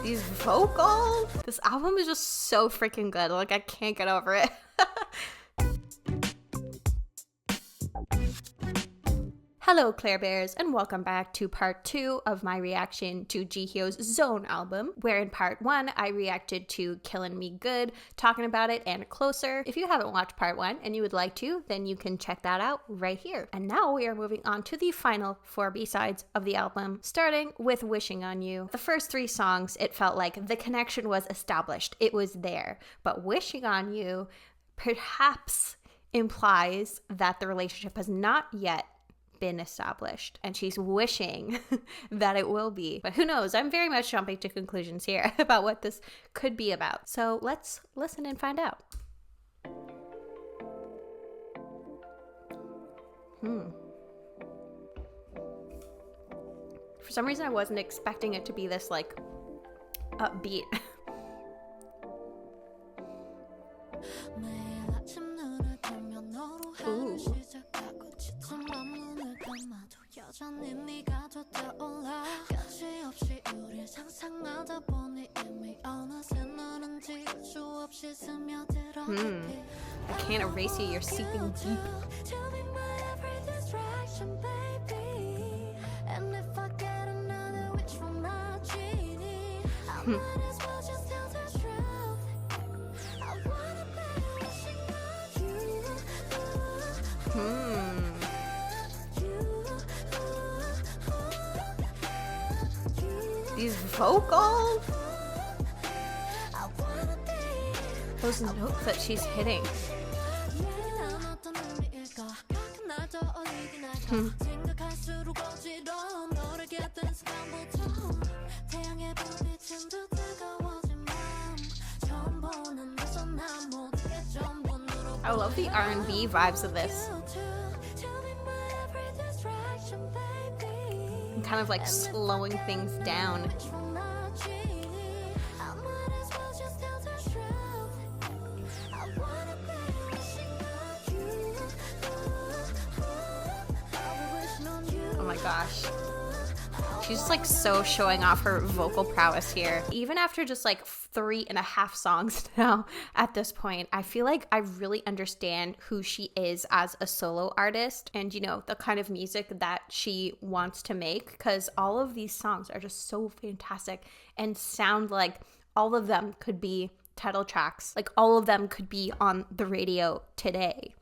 These vocals. This album is just so freaking good. Like, I can't get over it. Hello, Claire Bears, and welcome back to part 2 of my reaction to Jihyo's Zone album, where in part 1, I reacted to Killin' Me Good, talking about it and closer. If you haven't watched part 1 and you would like to, then you can check that out right here. And now we are moving on to the final 4 B-sides of the album, starting with Wishing on You. The first 3 songs, it felt like the connection was established. It was there. But Wishing on You perhaps implies that the relationship has not yet been established, and she's wishing that it will be. But who knows? I'm very much jumping to conclusions here about what this could be about. So let's listen and find out. For some reason, I wasn't expecting it to be this like upbeat. Ooh. I can't erase you, you're seeping deep. These vocals, those notes that she's hitting. I love the R&B vibes of this. And kind of like slowing things down. Oh my gosh. She's just like so showing off her vocal prowess here. Even after just like 3.5 songs now at this point, I feel like I really understand who she is as a solo artist and, you know, the kind of music that she wants to make, because all of these songs are just so fantastic and sound like all of them could be title tracks. Like all of them could be on the radio today.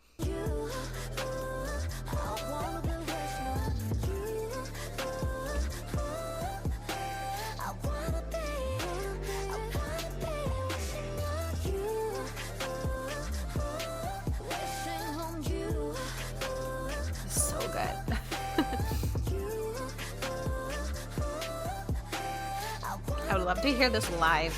I would love to hear this live.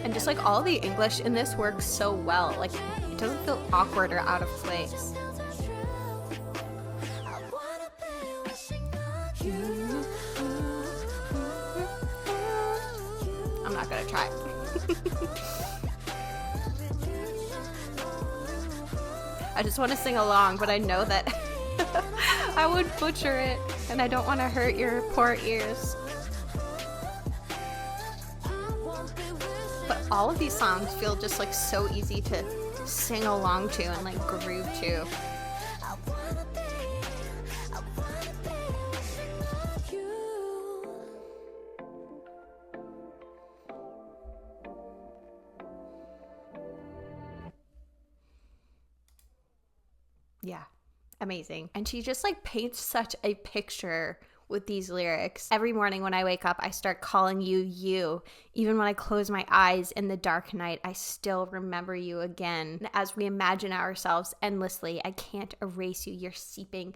And just like all the English in this works so well. Like it doesn't feel awkward or out of place. I'm not gonna try. I just want to sing along, but I know that I would butcher it, and I don't want to hurt your poor ears. But all of these songs feel just like so easy to sing along to and like groove to. Yeah, amazing. And she just like paints such a picture with these lyrics. Every morning when I wake up, I start calling you, you. Even when I close my eyes in the dark night, I still remember you again. And as we imagine ourselves endlessly, I can't erase you. You're seeping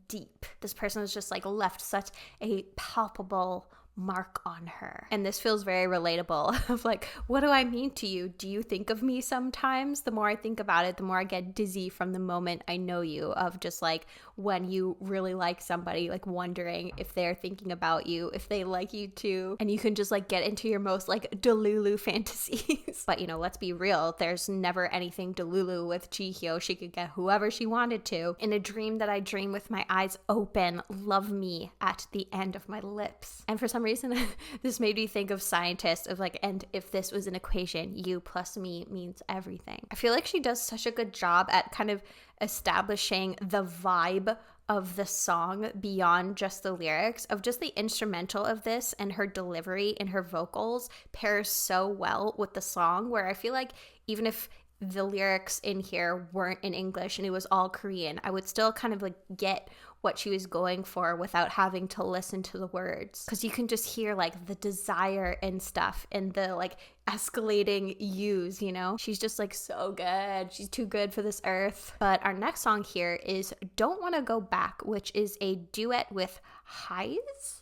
deep. This person has just like left such a palpable mark on her. And this feels very relatable of like, what do I mean to you? Do you think of me sometimes? The more I think about it, the more I get dizzy from the moment I know you, of just like when you really like somebody, like wondering if they're thinking about you, if they like you too, and you can just like get into your most like Delulu fantasies. But you know, let's be real, there's never anything Delulu with Jihyo. She could get whoever she wanted to. In a dream that I dream with my eyes open, love me at the end of my lips. And for some reason, this made me think of scientists, of like, and if this was an equation, you plus me means everything. I feel like she does such a good job at kind of establishing the vibe of the song beyond just the lyrics, of just the instrumental of this, and her delivery and her vocals pairs so well with the song, where I feel like even if the lyrics in here weren't in English and it was all Korean, I would still kind of like get what she was going for without having to listen to the words, because you can just hear like the desire and stuff and the like escalating U's, you know? She's just like so good. She's too good for this earth. But our next song here is Don't Wanna Go Back, which is a duet with Heize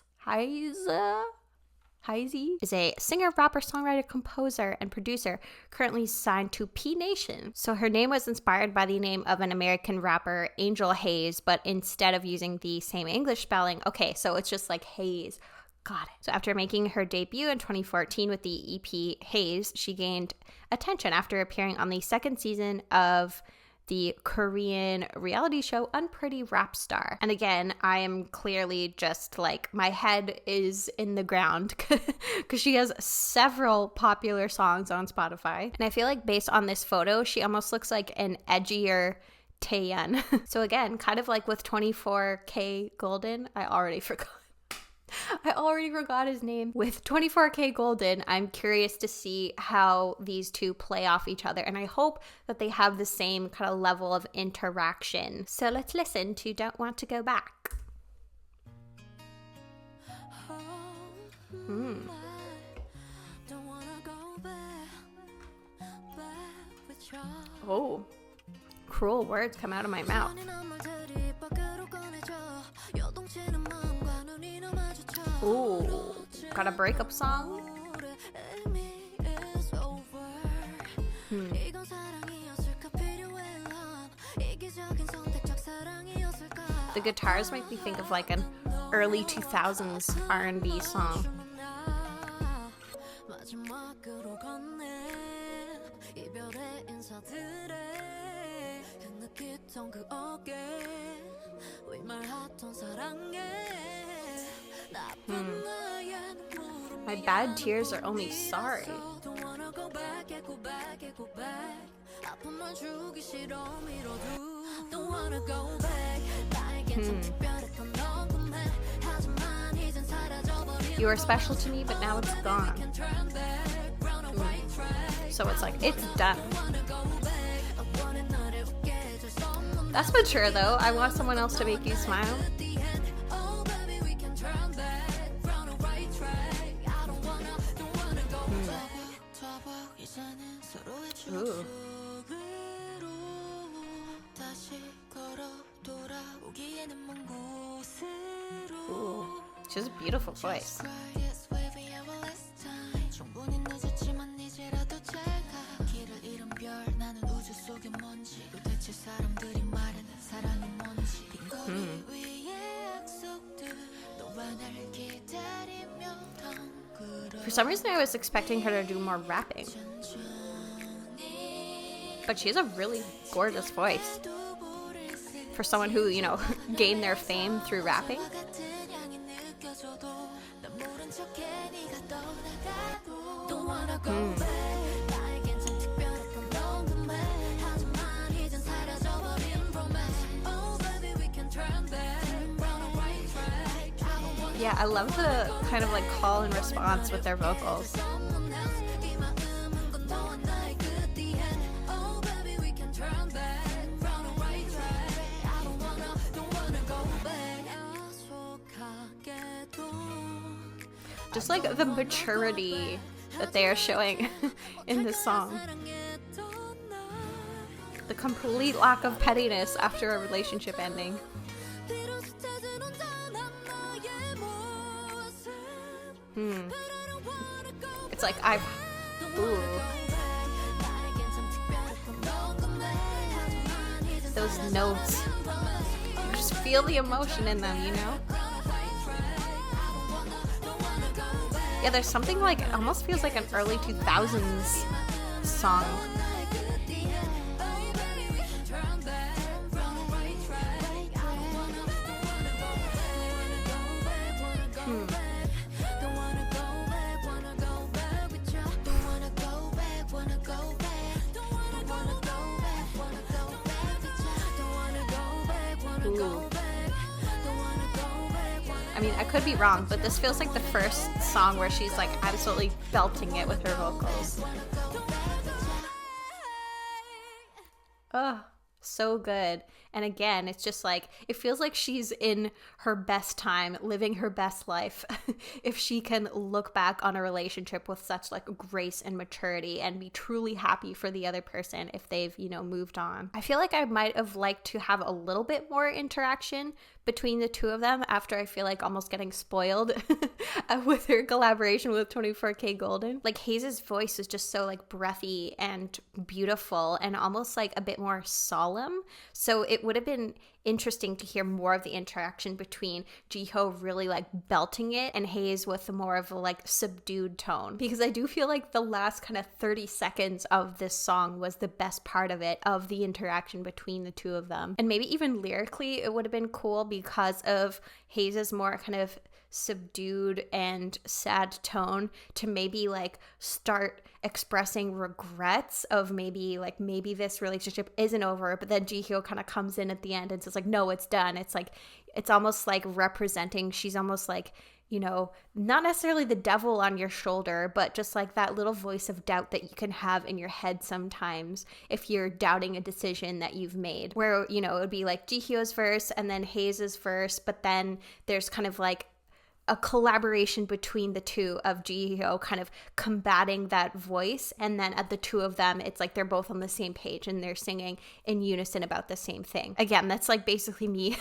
is a singer, rapper, songwriter, composer, and producer currently signed to P Nation. So her name was inspired by the name of an American rapper, Angel Heize, but instead of using the same English spelling, okay, so it's just like Heize. Got it. So after making her debut in 2014 with the EP Heize, she gained attention after appearing on the second season of the Korean reality show Unpretty Rap Star. And again, I am clearly just like, my head is in the ground because she has several popular songs on Spotify. And I feel like based on this photo, she almost looks like an edgier Taeyeon. So again, kind of like with 24K Golden, I already forgot his name. With 24K Golden, I'm curious to see how these two play off each other, and I hope that they have the same kind of level of interaction. So let's listen to Don't Want to Go Back. Oh, cruel words come out of my mouth. Ooh, got a breakup song? The guitars make me think of like an early 2000s R&B song. My bad tears are only sorry. You were special to me, but now it's gone. So it's like, it's done. That's mature though. I want someone else to make you smile. Ooh. Ooh. She has a beautiful voice. For some reason I was expecting her to do more rapping. But she has a really gorgeous voice. For someone who, you know, gained their fame through rapping. Yeah, I love the kind of like call and response with their vocals. Just like the maturity that they are showing in this song. The complete lack of pettiness after a relationship ending. It's like I've... Ooh. Those notes. You just feel the emotion in them, you know? Yeah, there's something like, it almost feels like an early 2000s song. Ooh. I mean, I could be wrong, but this feels like the first song where she's like absolutely belting it with her vocals. Oh, so good. And again, it's just like, it feels like she's in her best time, living her best life. If she can look back on a relationship with such like grace and maturity and be truly happy for the other person if they've, you know, moved on. I feel like I might have liked to have a little bit more interaction between the two of them after I feel like almost getting spoiled with her collaboration with 24K-Golden. Like Heize's voice is just so like breathy and beautiful and almost like a bit more solemn. So it would have been interesting to hear more of the interaction between Jihyo really like belting it and Heize with more of a like subdued tone, because I do feel like the last kind of 30 seconds of this song was the best part of it, of the interaction between the two of them. And maybe even lyrically it would have been cool because of Heize's more kind of subdued and sad tone to maybe like start expressing regrets of maybe this relationship isn't over, but then Jihyo kind of comes in at the end and says like, no, it's done. It's like, it's almost like representing, she's almost like, you know, not necessarily the devil on your shoulder, but just like that little voice of doubt that you can have in your head sometimes if you're doubting a decision that you've made, where, you know, it would be like Jihyo's verse and then Heize's verse, but then there's kind of like a collaboration between the two of Jihyo kind of combating that voice, and then at the two of them it's like they're both on the same page and they're singing in unison about the same thing. Again, that's like basically me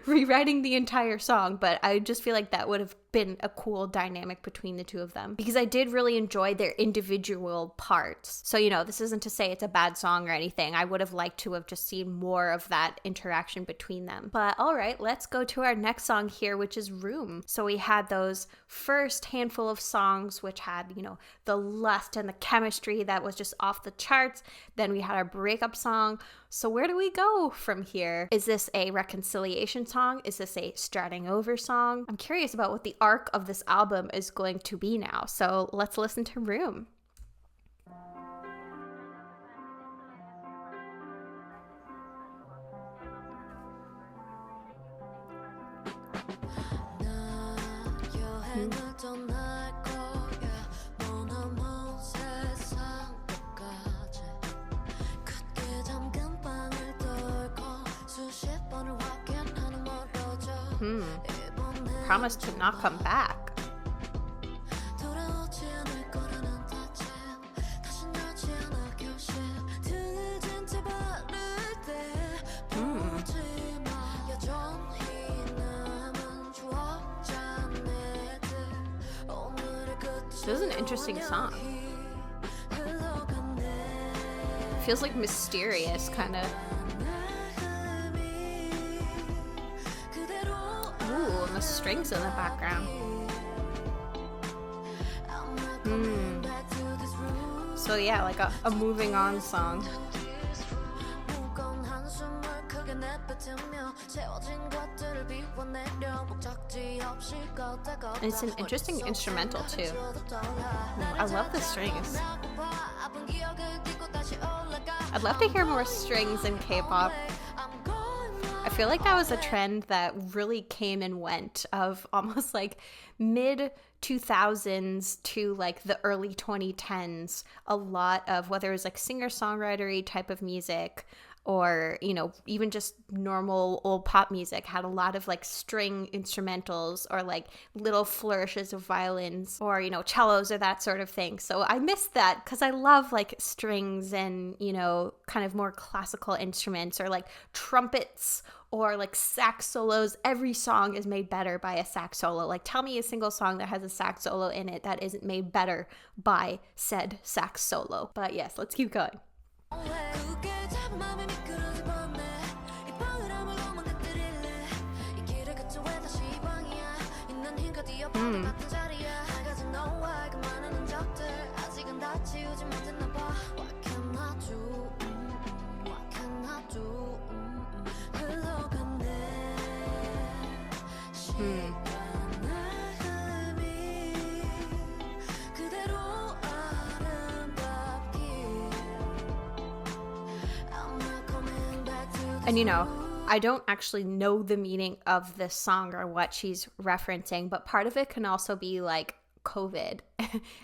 rewriting the entire song, but I just feel like that would have been a cool dynamic between the two of them, because I did really enjoy their individual parts. So, you know, this isn't to say it's a bad song or anything. I would have liked to have just seen more of that interaction between them. But all right, let's go to our next song here, which is Room. So we had those first handful of songs which had, you know, the lust and the chemistry that was just off the charts. Then we had our breakup song. So where do we go from here? Is this a reconciliation song? Is this a starting over song? I'm curious about what the arc of this album is going to be now. So let's listen to Room. Promise to not come back. This is an interesting song. Feels like mysterious, kind of. Ooh, and the strings in the background. So yeah, like a moving on song. And it's an interesting instrumental too. I love the strings. I'd love to hear more strings in K-pop. I feel like that was a trend that really came and went, of almost like mid 2000s to like the early 2010s. A lot of, whether it was like singer-songwritery type of music or, you know, even just normal old pop music, had a lot of like string instrumentals or like little flourishes of violins or, you know, cellos or that sort of thing. So I missed that because I love like strings and, you know, kind of more classical instruments or like trumpets or like sax solos. Every song is made better by a sax solo. Like tell me a single song that has a sax solo in it that isn't made better by said sax solo. But yes, let's keep going. And you know, I don't actually know the meaning of this song or what she's referencing, but part of it can also be like COVID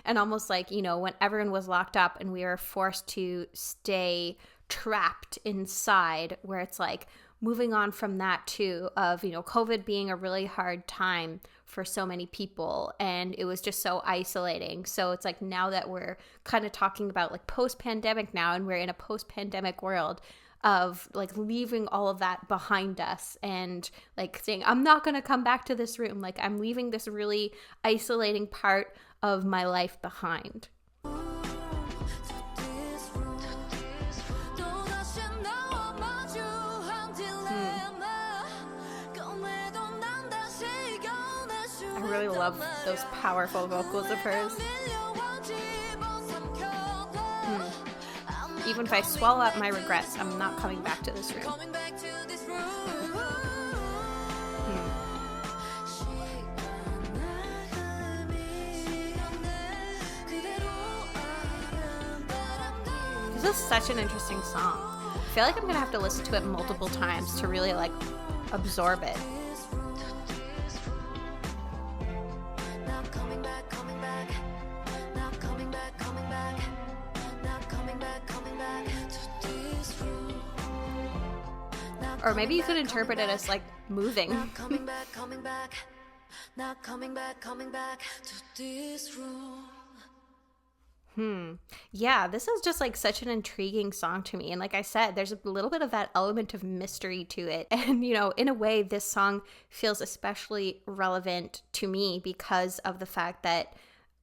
and almost like, you know, when everyone was locked up and we were forced to stay trapped inside, where it's like moving on from that too, of, you know, COVID being a really hard time for so many people and it was just so isolating. So it's like now that we're kind of talking about like post-pandemic now and we're in a post-pandemic world of like leaving all of that behind us and like saying, I'm not going to come back to this room. Like I'm leaving this really isolating part of my life behind. I really love those powerful vocals of hers. Even if I swallow up my regrets, I'm not coming back to this room. This is such an interesting song. I feel like I'm gonna have to listen to it multiple times to really like absorb it. Or maybe you could interpret it as like moving. Not coming back to this room. Yeah, this is just like such an intriguing song to me. And like I said, there's a little bit of that element of mystery to it. And, you know, in a way, this song feels especially relevant to me because of the fact that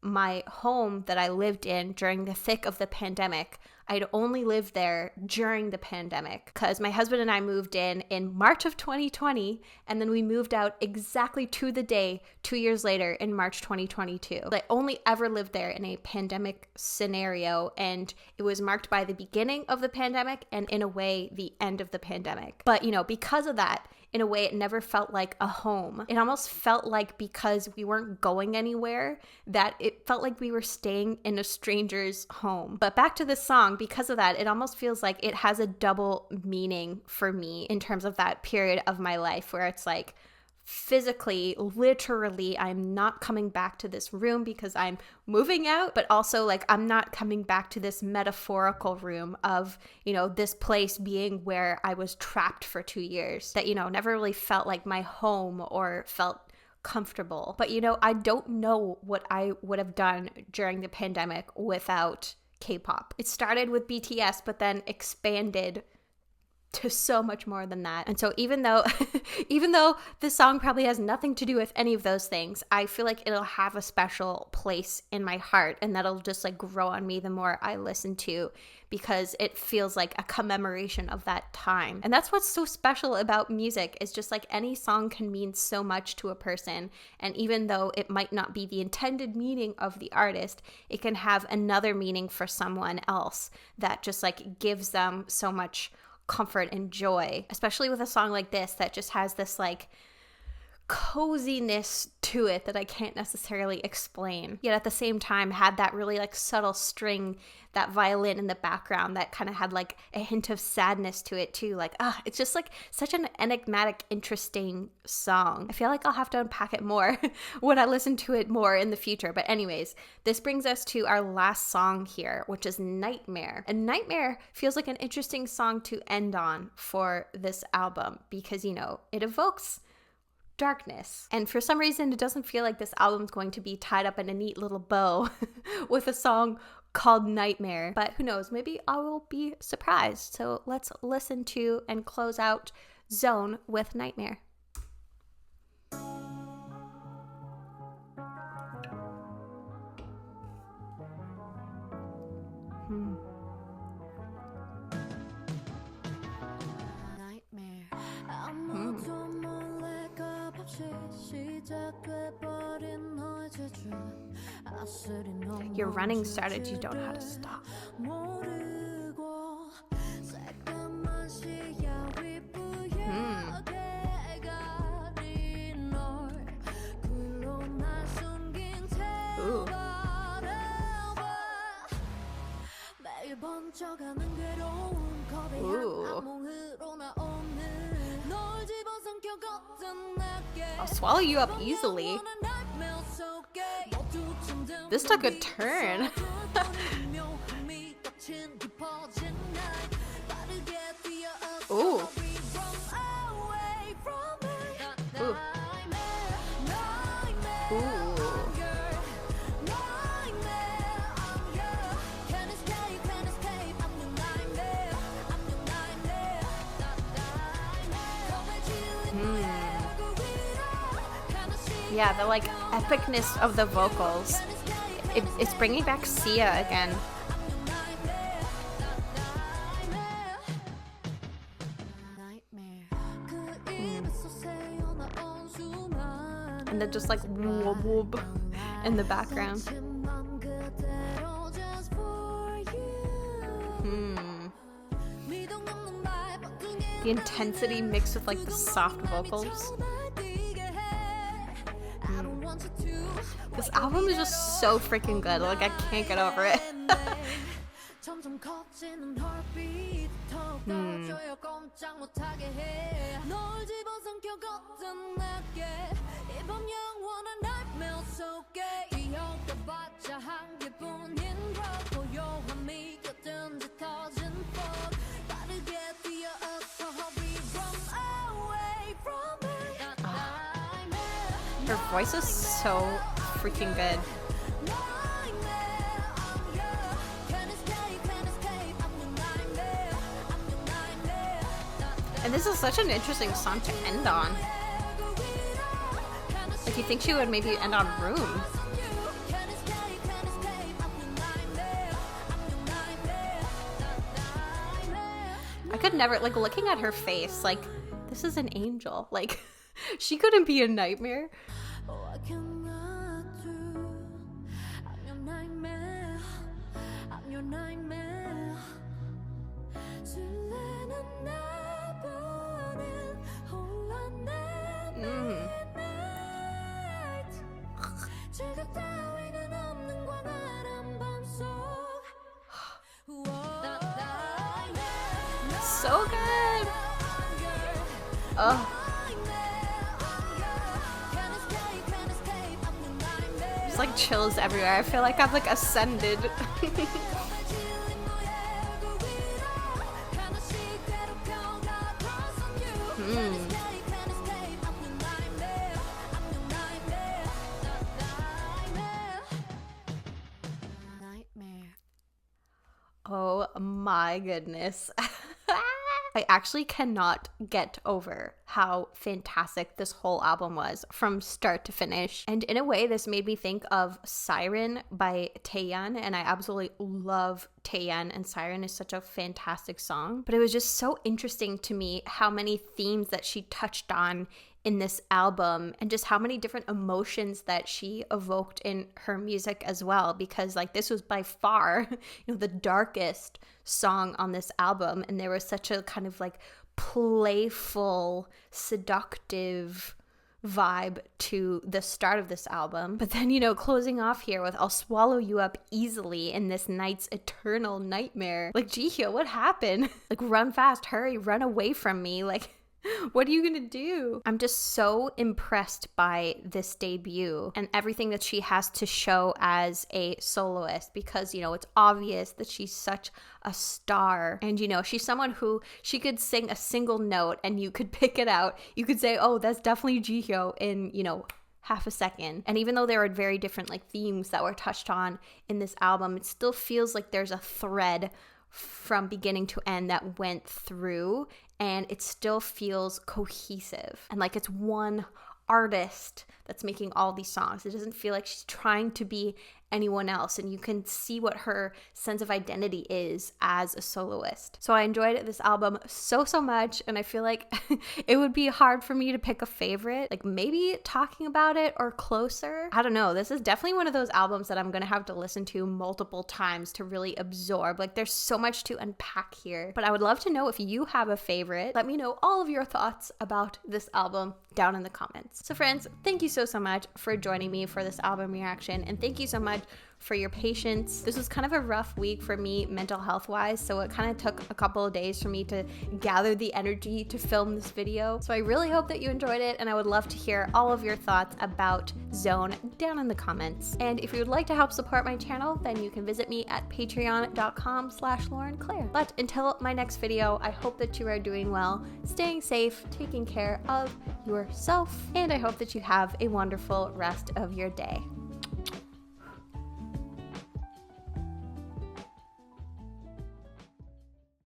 my home that I lived in during the thick of the pandemic, I'd only lived there during the pandemic because my husband and I moved in March of 2020, and then we moved out exactly to the day 2 years later in March 2022. I only ever lived there in a pandemic scenario, and it was marked by the beginning of the pandemic and in a way the end of the pandemic. But, you know, because of that, in a way, it never felt like a home. It almost felt like because we weren't going anywhere, that it felt like we were staying in a stranger's home. But back to this song, because of that, it almost feels like it has a double meaning for me in terms of that period of my life where it's like, physically, literally, I'm not coming back to this room because I'm moving out, but also like I'm not coming back to this metaphorical room of, you know, this place being where I was trapped for 2 years that, you know, never really felt like my home or felt comfortable. But, you know, I don't know what I would have done during the pandemic without K-pop. It started with BTS, but then expanded to so much more than that. And so even though this song probably has nothing to do with any of those things, I feel like it'll have a special place in my heart, and that'll just like grow on me the more I listen to, because it feels like a commemoration of that time. And that's what's so special about music, is just like any song can mean so much to a person, and even though it might not be the intended meaning of the artist, it can have another meaning for someone else that just like gives them so much comfort and joy, especially with a song like this that just has this like coziness to it that I can't necessarily explain, yet at the same time had that really like subtle string, that violin in the background that kind of had like a hint of sadness to it too. Like, it's just like such an enigmatic, interesting song. I feel like I'll have to unpack it more when I listen to it more in the future. But anyways, this brings us to our last song here, which is Nightmare. And Nightmare feels like an interesting song to end on for this album because, you know, it evokes darkness. And for some reason, it doesn't feel like this album's going to be tied up in a neat little bow with a song called Nightmare. But who knows, maybe I will be surprised. So let's listen to and close out Zone with Nightmare. Your running started, you don't know how to stop. Ooh. Ooh. I'll swallow you up easily. This took a turn. Ooh. Ooh. Ooh. Yeah, the like epicness of the vocals. It's bringing back Sia again. And then just like whoop whoop in the background. The intensity mixed with like the soft vocals. This album is just so freaking good. Like, I can't get over it. Her voice is so freaking good. And this is such an interesting song to end on. Like, you think she would maybe end on Room. I could never, like, looking at her face, like, this is an angel. Like, she couldn't be a nightmare. So good. Oh. Just like chills everywhere. I feel like I've like ascended. Oh my goodness. I actually cannot get over how fantastic this whole album was from start to finish. And in a way, this made me think of Siren by Taeyeon, and I absolutely love Taeyeon, and Siren is such a fantastic song. But it was just so interesting to me how many themes that she touched on in this album, and just how many different emotions that she evoked in her music as well, because like this was by far, the darkest song on this album, and there was such a kind of like playful, seductive vibe to the start of this album. But then, closing off here with I'll Swallow You Up Easily in this night's eternal nightmare. Like, Jihyo, what happened? Like, run fast, hurry, run away from me. Like, what are you gonna do? I'm just so impressed by this debut and everything that she has to show as a soloist, because, it's obvious that she's such a star. And, she's someone who she could sing a single note and you could pick it out. You could say, oh, that's definitely Jihyo in, half a second. And even though there are very different like themes that were touched on in this album, it still feels like there's a thread from beginning to end that went through and it still feels cohesive and like it's one artist that's making all these songs. It doesn't feel like she's trying to be anyone else, and you can see what her sense of identity is as a soloist. So I enjoyed this album so much, and I feel like it would be hard for me to pick a favorite, like maybe Talking About It or Closer. I don't know. This is definitely one of those albums that I'm gonna have to listen to multiple times to really absorb. Like there's so much to unpack here, but I would love to know if you have a favorite. Let me know all of your thoughts about this album down in the comments. So friends, thank you so much for joining me for this album reaction, and thank you so much for your patience. This was kind of a rough week for me mental health wise, so it kind of took a couple of days for me to gather the energy to film this video. So I really hope that you enjoyed it, and I would love to hear all of your thoughts about Zone down in the comments. And if you would like to help support my channel, then you can visit me at patreon.com/laurenclaire. But until my next video, I hope that you are doing well, staying safe, taking care of yourself, and I hope that you have a wonderful rest of your day.